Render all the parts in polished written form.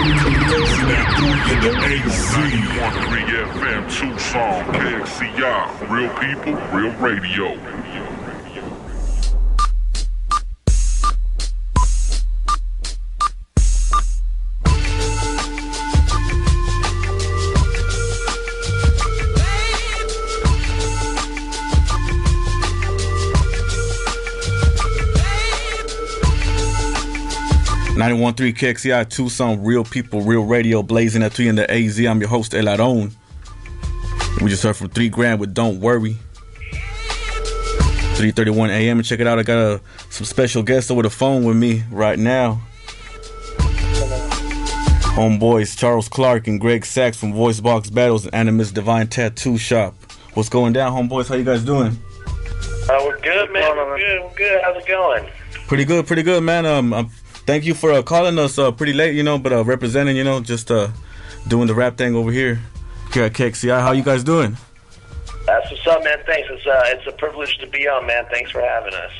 91.3 FM, Tucson, KXCI, real people, real radio. 91.3 KXCI, Tucson, real people, real radio, blazing at 3 in the AZ. I'm your host, El Aron. We just heard from 3 Grand with Don't Worry. 3:31 a.m. and check it out. I got some special guests over the phone with me right now. Homeboys Charles Clark and Greg Sachs from VOICEBOX Battles and Animus Divine Tattoo Shop. What's going down, homeboys? How you guys doing? We're good, man. We're good. How's it going? Pretty good, man. Thank you for calling us pretty late, but representing, just doing the rap thing over here at KXCI. How you guys doing? That's what's up, man. Thanks. It's a privilege to be on, man. Thanks for having us.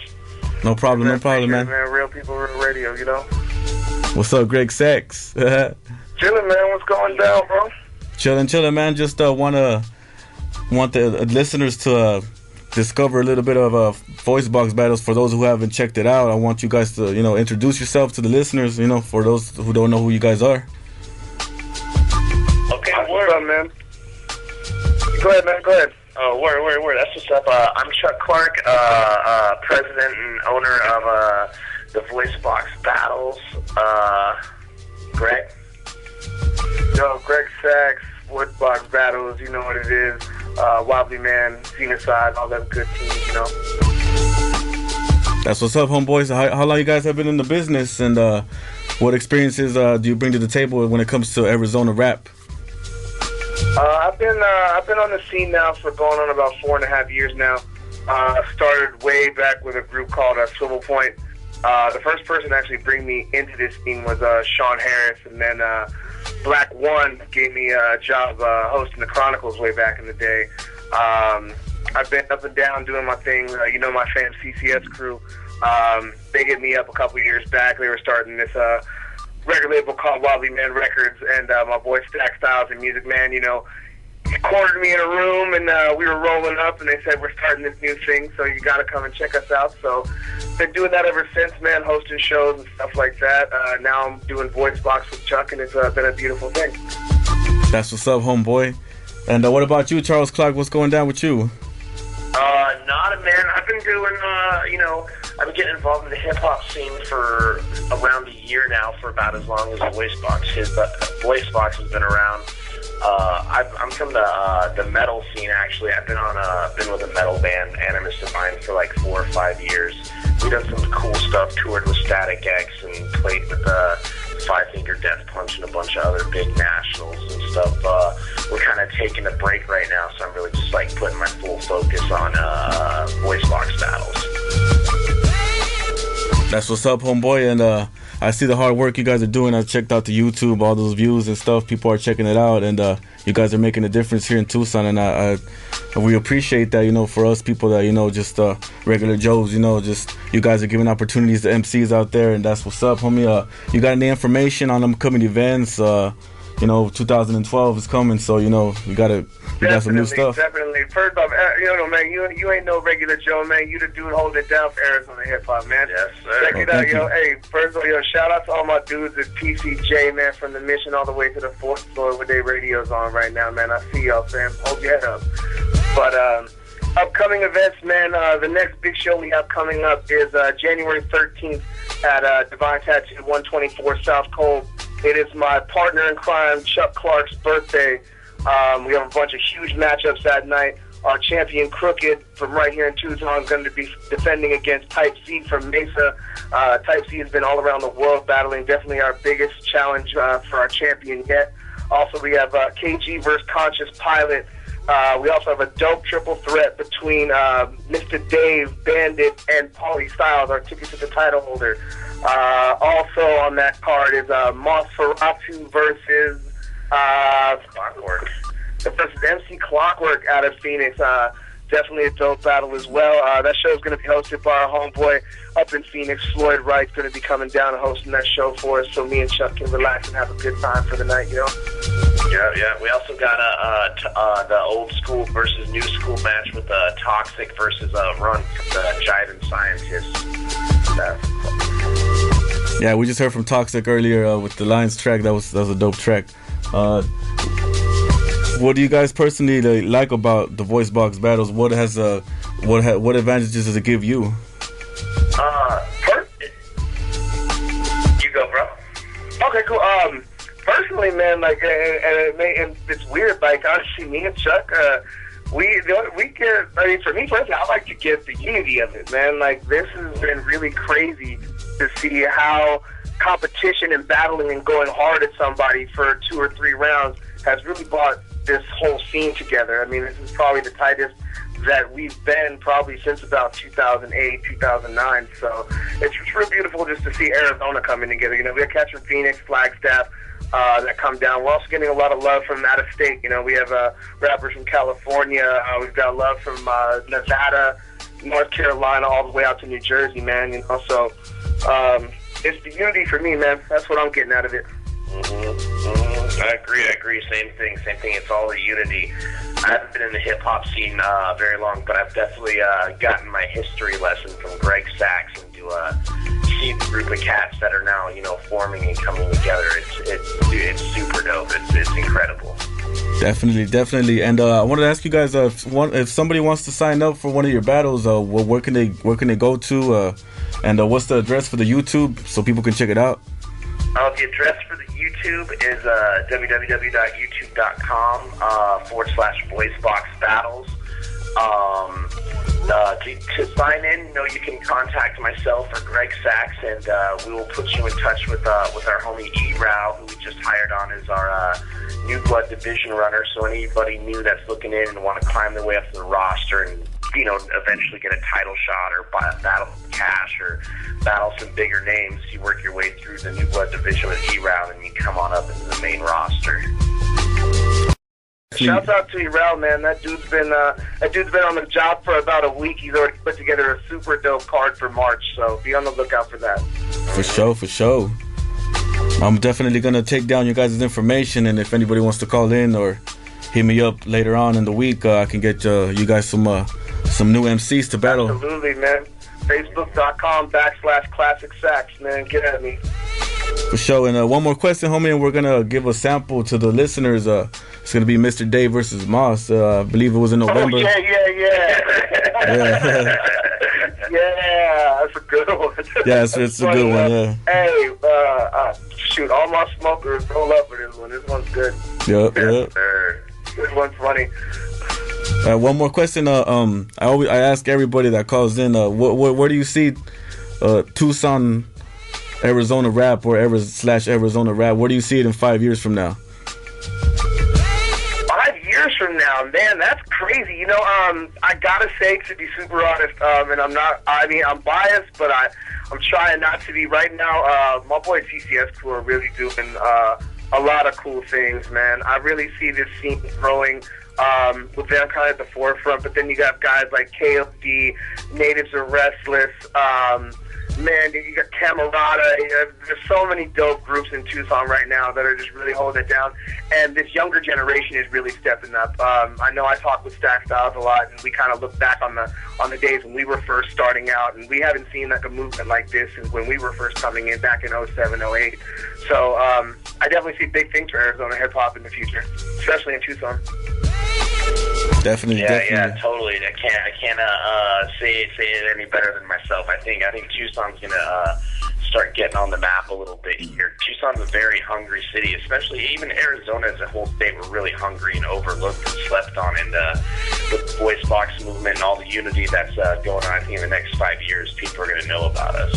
No problem, man. Real people, real radio, What's up, Greg Sachs? Chilling, man. What's going down, bro? Chilling, man. Just want the listeners to discover a little bit of VOICEBOX Battles. For those who haven't checked it out, I want you guys to, introduce yourself to the listeners, for those who don't know who you guys are. Okay, what's up, man? Go ahead, man. Go ahead. Oh, word. That's what's up. I'm Chuck Clark, president and owner of the VOICEBOX Battles. Greg? Yo, Greg Sachs, VOICEBOX Battles, you know what it is. Wobbly Man, Senior Side, all them good teams, That's what's up, homeboys. How long you guys have been in the business, and what experiences do you bring to the table when it comes to Arizona rap? I've been on the scene now for going on about 4.5 years now. Started way back with a group called Swivel Point. The first person to actually bring me into this scene was Sean Harris, and then Black One gave me a job hosting the Chronicles way back in the day. I've been up and down doing my thing. My fam CCS crew, they hit me up a couple years back. They were starting this record label called Wobbly Man Records, and my boy Stack Styles and Music Man, he cornered me in a room, and we were rolling up, and they said, we're starting this new thing, so you got to come and check us out. So been doing that ever since, man, hosting shows and stuff like that. Now I'm doing VOICEBOX with Chuck, and it's been a beautiful thing. That's what's up, homeboy. And what about you, Charles Clark? What's going down with you? Not a man. I've been doing, I've been getting involved in the hip-hop scene for around a year now, for about as long as VOICEBOX. VOICEBOX has been around. I'm from the metal scene, actually. I've been with a metal band, Animus Divine, for like 4 or 5 years. We've done some cool stuff, toured with Static X, and played with Five Finger Death Punch and a bunch of other big nationals and stuff. We're kind of taking a break right now, so I'm really just like putting my full focus on VOICEBOX Battles. That's what's up, homeboy, and I see the hard work you guys are doing. I checked out the YouTube, all those views and stuff. People are checking it out, and you guys are making a difference here in Tucson, and we appreciate that, for us people that, just regular Joes, just you guys are giving opportunities to MCs out there, and that's what's up, homie. You got any information on upcoming events? 2012 is coming, so, we got some new stuff. Definitely. First off, man, you ain't no regular Joe, man. You the dude holding it down for Arizona hip-hop, man. Yes, sir. Check it out, yo. Hey, first of all, shout out to all my dudes at PCJ, man, from the Mission all the way to the 4th floor with their radios on right now, man. I see y'all, fam. Hold your head up. But upcoming events, man, the next big show we have coming up is January 13th at Divine Tattoo 124 South Cole. It is my partner in crime, Chuck Clark's birthday. We have a bunch of huge matchups that night. Our champion, Crooked, from right here in Tucson, is going to be defending against Type C from Mesa. Type C has been all around the world battling. Definitely our biggest challenge for our champion yet. Also, we have KG versus Conscious Pilot. We also have a dope triple threat between Mr. Dave, Bandit, and Paulie Styles, our ticket to the title holder. Also on that card is Nosferatu versus Clockwork. Versus MC Clockwork out of Phoenix. Definitely a dope battle as well. That show is going to be hosted by our homeboy up in Phoenix, Floyd Wright's going to be coming down and hosting that show for us, so me and Chuck can relax and have a good time for the night, you know? Yeah. We also got the old school versus new school match with Toxic versus Run, the Jiving Scientist. Yeah, we just heard from Toxic earlier with the Lions track. That was a dope track. What do you guys personally like about the VOICEBOX battles? What advantages does it give you? You go, bro. Okay, cool. Personally, man, like, and it's weird. Like, honestly, me and Chuck, we get. I mean, for me personally, I like to get the unity of it, man. Like, this has been really crazy to see how competition and battling and going hard at somebody for 2 or 3 rounds has really brought this whole scene together. I mean, this is probably the tightest that we've been probably since about 2008, 2009. So it's real beautiful just to see Arizona coming together. You know, we're catching Phoenix, Flagstaff, that come down. We're also getting a lot of love from out of state. You know, we have rappers from California. We've got love from Nevada, North Carolina, all the way out to New Jersey, man. You know, so it's the unity for me, man. That's what I'm getting out of it. I agree. Same thing. It's all the unity. I haven't been in the hip-hop scene very long, but I've definitely gotten my history lesson from Greg Sachs and to see the group of cats that are now, you know, forming and coming together. It's super dope. It's incredible. Definitely. And I wanted to ask you guys if somebody wants to sign up for one of your battles, where can they go to? And what's the address for the YouTube so people can check it out? The address for the YouTube is www.youtube.com/VOICEBOX battles. To sign in, you know, you can contact myself or Greg Sachs, and we will put you in touch with our homie E-Row, who we just hired on as our New Blood division runner. So anybody new that's looking in and want to climb their way up to the roster and, you know, eventually get a title shot or battle cash or battle some bigger names, you work your way through the New Blood division with E-Row and you come on up into the main roster. Shouts out to E-Row, man. That dude's been on the job for about a week. He's already put together a super dope card for March, so be on the lookout for that. For sure. I'm definitely gonna take down your guys' information, and if anybody wants to call in or hit me up later on in the week, I can get you guys some new MCs to battle. Absolutely, man. Facebook.com/Classic Sax, man. Get at me. For sure. And one more question, homie, and we're gonna give a sample to the listeners. It's gonna be Mr. Day versus Moss. I believe it was in November. Oh, yeah. Yeah, that's a good one. Yeah, it's a good one. Yeah. Hey, shoot, all my smokers roll up for this one. This one's good. Yep. This one's funny. One more question. I ask everybody that calls in. Where do you see Tucson, Arizona rap, or /Arizona rap? Where do you see it in 5 years from now? 5 years from now, man, that's crazy. You know, I gotta say, to be super honest, and I'm biased, but I'm trying not to be right now. My boy TCS Crew are really doing a lot of cool things, man. I really see this scene growing. With them kind of at the forefront, but then you got guys like KOD, Natives Are Restless, man, you got Camerata. There's so many dope groups in Tucson right now that are just really holding it down, and this younger generation is really stepping up. I know I talk with Stack Styles a lot, and we kind of look back on the days when we were first starting out, and we haven't seen like a movement like this since when we were first coming in back in 07, 08. So I definitely see big things for Arizona hip hop in the future, especially in Tucson. Definitely. Yeah, totally. I can't say it any better than myself. I think Tucson's gonna start getting on the map a little bit here. Tucson's a very hungry city, especially even Arizona as a whole state. We're really hungry and overlooked and slept on. And with the VOICEBOX movement and all the unity that's going on, I think in the next 5 years, people are gonna know about us.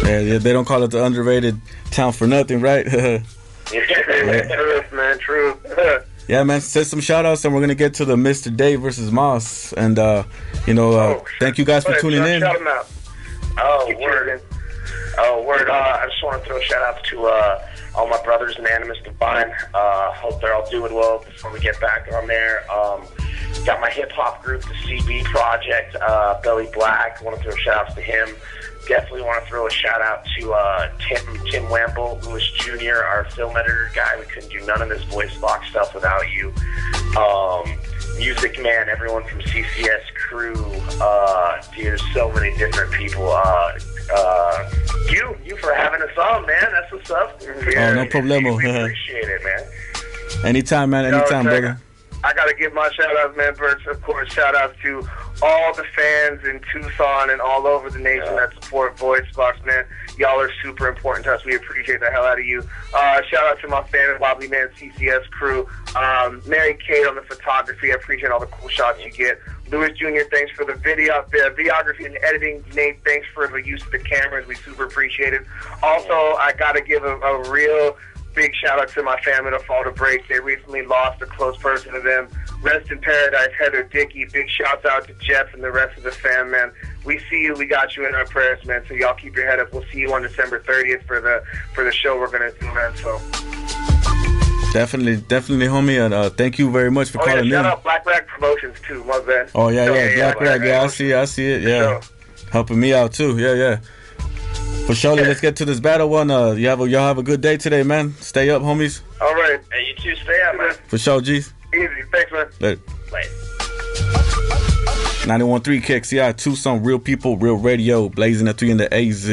Yeah, they don't call it the underrated town for nothing, right? True. Yeah, man, send some shout-outs, and we're going to get to the Mr. Day versus Moss. And, thank you guys for tuning in. Shout them out. Word. I just want to throw shout-outs to all my brothers in Animus Divine. Hope they're all doing well before we get back on there. Got my hip hop group, the CB Project, Belly Black. Want to throw shout outs to him. Definitely want to throw a shout out to Tim Wamble, Lewis Jr., our film editor guy. We couldn't do none of this VOICEBOX stuff without you. Music Man, everyone from CCS Crew. Dude, there's so many different people. You for having us on, man. That's what's up. Yeah, no problemo. We appreciate it, man. Anytime, man. Anytime, brother. I got to give my shout-outs, man. First, of course, shout-outs to all the fans in Tucson and all over the nation that support VOICEBOX, man. Y'all are super important to us. We appreciate the hell out of you. Shout-out to my fan, Wobbly Man CCS Crew. Mary Kate on the photography. I appreciate all the cool shots you get. Lewis Jr., thanks for the videography and editing. Nate, thanks for the use of the cameras. We super appreciate it. Also, I got to give a real big shout out to my family to Fall to Break. They recently lost a close person to them. Rest in paradise, Heather Dickey. Big shouts out to Jeff and the rest of the fam, man. We see you. We got you in our prayers, man. So y'all keep your head up. We'll see you on December 30th for the show we're gonna do, man. So definitely, homie. And thank you very much for calling in. Shout out Black Rag Promotions too, my man. Oh yeah, Black Rag. Yeah, I see it. Yeah, helping me out too. Yeah. For sure, let's get to this battle one. Y'all have a good day today, man. Stay up, homies. All right. Hey, you too. Stay up, man. For sure, G's. Easy. Thanks, man. Later. Later. 91.3 KXCI, Tucson, real people, real radio, blazing at 3 in the AZ.